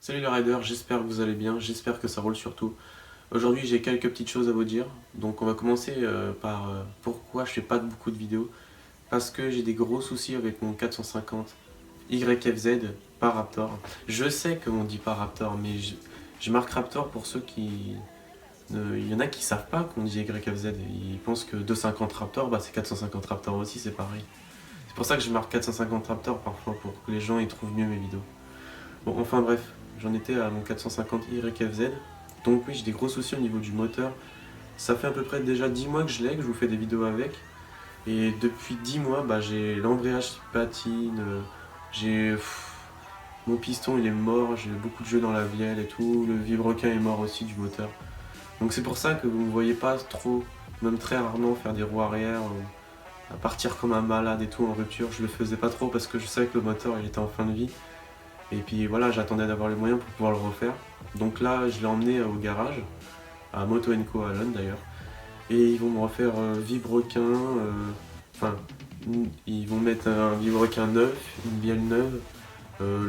Salut les riders, j'espère que vous allez bien, j'espère que ça roule surtout. Aujourd'hui j'ai quelques petites choses à vous dire, donc on va commencer par pourquoi je fais pas beaucoup de vidéos. Parce que j'ai des gros soucis avec mon 450 YFZ par Raptor. Je sais qu'on dit pas Raptor, mais je marque Raptor pour ceux qui... Il y en a qui savent pas qu'on dit YFZ, ils pensent que 250 Raptor, bah c'est 450 Raptor aussi, c'est pareil. C'est pour ça que je marque 450 Raptor parfois, pour que les gens y trouvent mieux mes vidéos. Bon, enfin bref, j'en étais à mon 450 YFZ. Donc oui, j'ai des gros soucis au niveau du moteur. Ça fait à peu près déjà 10 mois que je vous fais des vidéos avec. Et depuis 10 mois, j'ai l'embrayage qui patine, j'ai... Mon piston il est mort, j'ai beaucoup de jeux dans la vielle et tout, le vilebrequin est mort aussi du moteur. Donc c'est pour ça que vous ne me voyez pas trop, même très rarement faire des roues arrière, à partir comme un malade et tout en rupture. Je le faisais pas trop parce que je savais que le moteur il était en fin de vie. Et puis voilà, j'attendais d'avoir les moyens pour pouvoir le refaire. Donc là, je l'ai emmené au garage, à Moto & Co à Londres d'ailleurs. Et ils vont me refaire vilebrequin, enfin, ils vont mettre un vilebrequin neuf, une bielle neuve,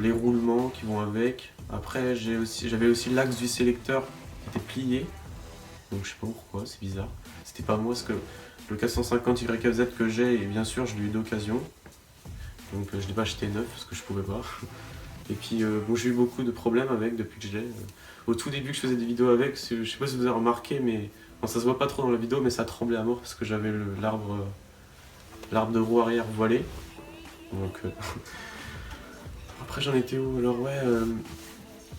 les roulements qui vont avec. Après, j'avais aussi l'axe du sélecteur qui était plié. Donc je sais pas pourquoi, c'est bizarre. C'était pas moi, parce que le 450 YFZ que j'ai, et bien sûr, je l'ai eu d'occasion. Donc je l'ai pas acheté neuf parce que je pouvais pas. Et puis bon, j'ai eu beaucoup de problèmes avec depuis que je l'ai. Au tout début que je faisais des vidéos avec, je sais pas si vous avez remarqué, mais bon, ça se voit pas trop dans la vidéo, mais ça tremblait à mort parce que j'avais l'arbre de roue arrière voilé. Donc après j'en étais où? Alors ouais,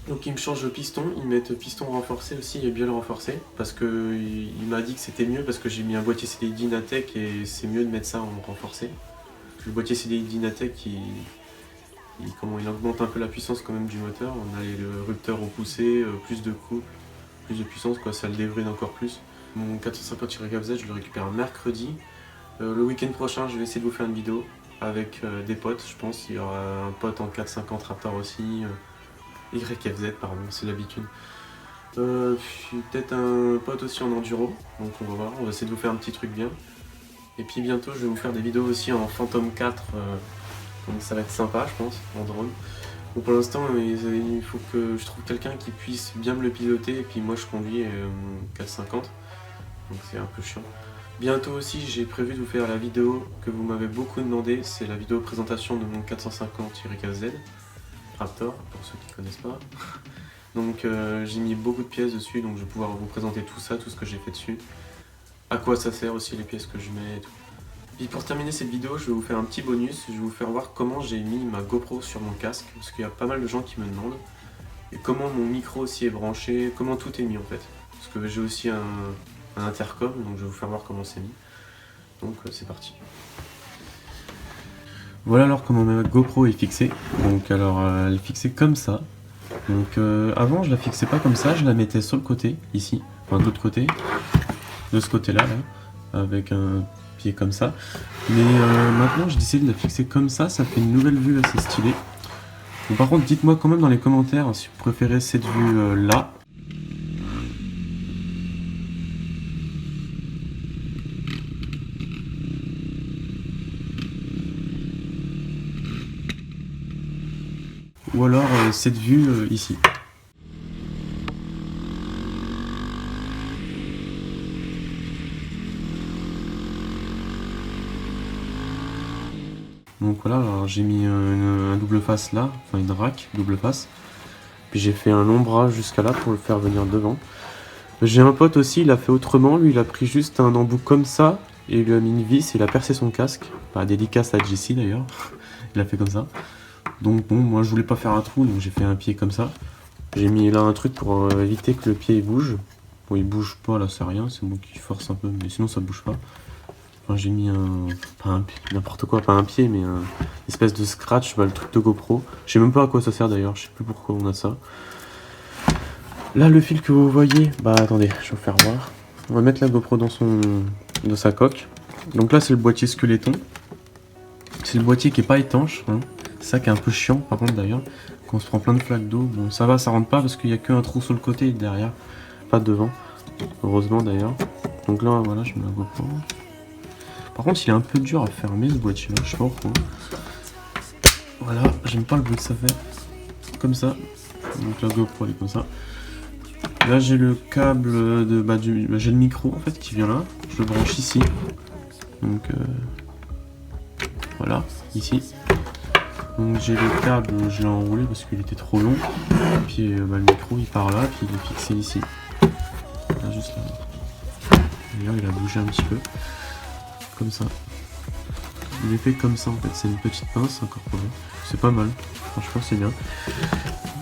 donc ils me changent le piston, ils mettent piston renforcé aussi et bielle renforcée parce que il m'a dit que c'était mieux parce que j'ai mis un boîtier CDI Dynatec et c'est mieux de mettre ça en renforcé. Le boîtier CDI Dynatec il augmente un peu la puissance quand même du moteur. On a le rupteur au poussé, plus de couple, plus de puissance, quoi, ça le débride encore plus. Mon 450 YFZ, je le récupère mercredi. Le week-end prochain, je vais essayer de vous faire une vidéo avec des potes, je pense. Il y aura un pote en 450 Raptor aussi, YFZ, pardon, c'est l'habitude. Puis peut-être un pote aussi en enduro, donc on va voir, on va essayer de vous faire un petit truc bien. Et puis bientôt, je vais vous faire des vidéos aussi en Phantom 4. Donc ça va être sympa, je pense, en drone. Bon, pour l'instant, il faut que je trouve quelqu'un qui puisse bien me le piloter, et puis moi je conduis mon 450, donc c'est un peu chiant. Bientôt aussi, j'ai prévu de vous faire la vidéo que vous m'avez beaucoup demandé, c'est la vidéo présentation de mon 450-Z Raptor, pour ceux qui ne connaissent pas. Donc j'ai mis beaucoup de pièces dessus, donc je vais pouvoir vous présenter tout ça, tout ce que j'ai fait dessus. À quoi ça sert aussi les pièces que je mets et tout. Et pour terminer cette vidéo, je vais vous faire un petit bonus, je vais vous faire voir comment j'ai mis ma GoPro sur mon casque, parce qu'il y a pas mal de gens qui me demandent, et comment mon micro aussi est branché, comment tout est mis en fait. Parce que j'ai aussi un intercom, donc je vais vous faire voir comment c'est mis. Donc c'est parti. Voilà alors comment ma GoPro est fixée. Donc alors elle est fixée comme ça. Donc avant je la fixais pas comme ça, je la mettais sur le côté, ici, enfin de l'autre côté, de ce côté-là, là, avec un comme ça, mais maintenant j'ai décidé de la fixer comme ça fait une nouvelle vue assez stylée. Bon, par contre dites moi quand même dans les commentaires si vous préférez cette vue là ou alors cette vue ici. Donc voilà, j'ai mis un double face là, enfin une rack double face. Puis j'ai fait un long bras jusqu'à là pour le faire venir devant. J'ai un pote aussi, il a fait autrement, lui il a pris juste un embout comme ça, et il lui a mis une vis et il a percé son casque. Pas dédicace à JC d'ailleurs, il a fait comme ça. Donc bon, moi je voulais pas faire un trou, donc j'ai fait un pied comme ça. J'ai mis là un truc pour éviter que le pied il bouge. Bon il bouge pas là, c'est rien, c'est moi qui force un peu, mais sinon ça bouge pas. Enfin, j'ai mis n'importe quoi, pas un pied, mais un espèce de scratch, le truc de GoPro. Je sais même pas à quoi ça sert d'ailleurs, je sais plus pourquoi on a ça. Là, le fil que vous voyez, attendez, je vais vous faire voir. On va mettre la GoPro dans sa coque. Donc là, c'est le boîtier Skeleton. C'est le boîtier qui est pas étanche, hein. C'est ça qui est un peu chiant, par contre d'ailleurs, quand on se prend plein de flaques d'eau. Bon, ça va, ça rentre pas parce qu'il y a qu'un trou sur le côté et derrière, pas devant. Heureusement d'ailleurs. Donc là, voilà, je mets la GoPro. Par contre, il est un peu dur à fermer ce boîtier-là, je sais pas pourquoi. Voilà, j'aime pas le bruit que ça fait. Comme ça. Donc la GoPro elle est comme ça. Là j'ai le câble de j'ai le micro en fait qui vient là. Je le branche ici. Donc voilà, ici. Donc j'ai le câble, je l'ai enroulé parce qu'il était trop long. Puis le micro il part là, puis il est fixé ici. Là, juste là. D'ailleurs il a bougé un petit peu. Comme ça. Il est fait comme ça en fait, c'est une petite pince incorporée. C'est pas mal, franchement c'est bien.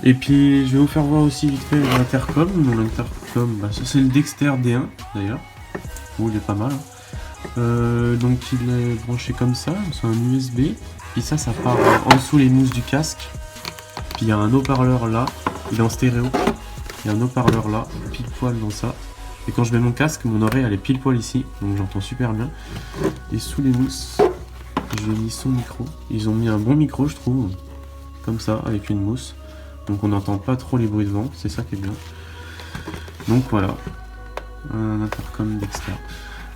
Et puis je vais vous faire voir aussi vite fait l'intercom. Mon intercom, c'est le Dexter D1 d'ailleurs. Oh, il est pas mal. Donc il est branché comme ça, c'est un USB. Puis ça part en dessous les mousses du casque. Puis il y a un haut-parleur là, il est en stéréo. Il y a un haut-parleur là, pile poil dans ça. Et quand je mets mon casque, mon oreille elle est pile poil ici, donc j'entends super bien. Et sous les mousses, j'ai mis son micro. Ils ont mis un bon micro je trouve, comme ça, avec une mousse. Donc on n'entend pas trop les bruits de vent, c'est ça qui est bien. Donc voilà, un intercom Dexter.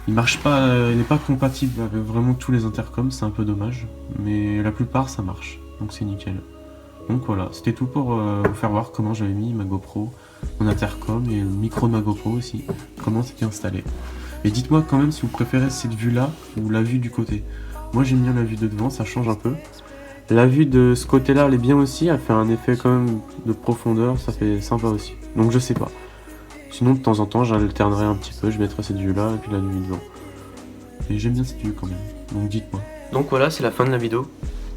Il marche pas, il n'est pas compatible avec vraiment tous les intercoms, c'est un peu dommage. Mais la plupart ça marche, donc c'est nickel. Donc voilà, c'était tout pour vous faire voir comment j'avais mis ma GoPro, mon intercom et le micro de ma GoPro aussi, comment c'était installé. Et dites-moi quand même si vous préférez cette vue-là ou la vue du côté. Moi j'aime bien la vue de devant, ça change un peu. La vue de ce côté-là, elle est bien aussi, elle fait un effet quand même de profondeur, ça fait sympa aussi. Donc je sais pas. Sinon de temps en temps j'alternerai un petit peu, je mettrai cette vue-là et puis la vue devant. Et j'aime bien cette vue quand même, donc dites-moi. Donc voilà, c'est la fin de la vidéo.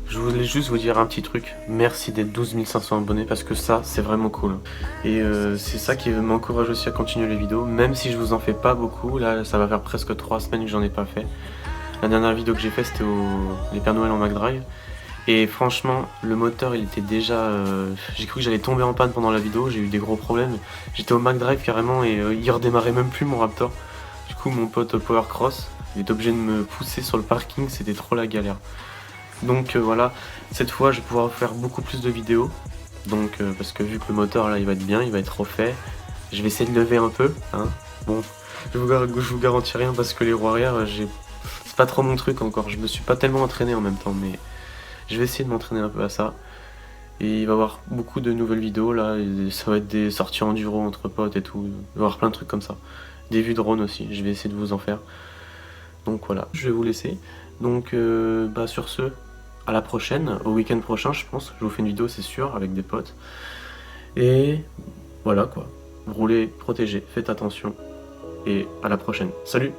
Je voulais juste vous dire un petit truc. Merci d'être 12 500 abonnés parce que ça, c'est vraiment cool. Et c'est ça qui m'encourage aussi à continuer les vidéos. Même si je vous en fais pas beaucoup, là ça va faire presque 3 semaines que j'en ai pas fait. La dernière vidéo que j'ai fait c'était les Pères Noël en McDrive. Et franchement, le moteur il était déjà... j'ai cru que j'allais tomber en panne pendant la vidéo, j'ai eu des gros problèmes. J'étais au McDrive carrément et il redémarrait même plus mon Raptor. Du coup mon pote Powercross, il est obligé de me pousser sur le parking, c'était trop la galère. Donc voilà, cette fois je vais pouvoir faire beaucoup plus de vidéos. Donc parce que vu que le moteur là il va être bien, il va être refait. Je vais essayer de lever un peu, hein. Bon, je vous garantis rien parce que les roues arrière, c'est pas trop mon truc encore. Je me suis pas tellement entraîné en même temps, mais je vais essayer de m'entraîner un peu à ça. Et il va y avoir beaucoup de nouvelles vidéos là, et ça va être des sorties enduro entre potes et tout. Il va y avoir plein de trucs comme ça. Des vues drone aussi, je vais essayer de vous en faire. Donc voilà, je vais vous laisser. Donc sur ce, à la prochaine, au week-end prochain je pense. Je vous fais une vidéo c'est sûr, avec des potes. Et voilà quoi. Roulez, protégez, faites attention. Et à la prochaine. Salut!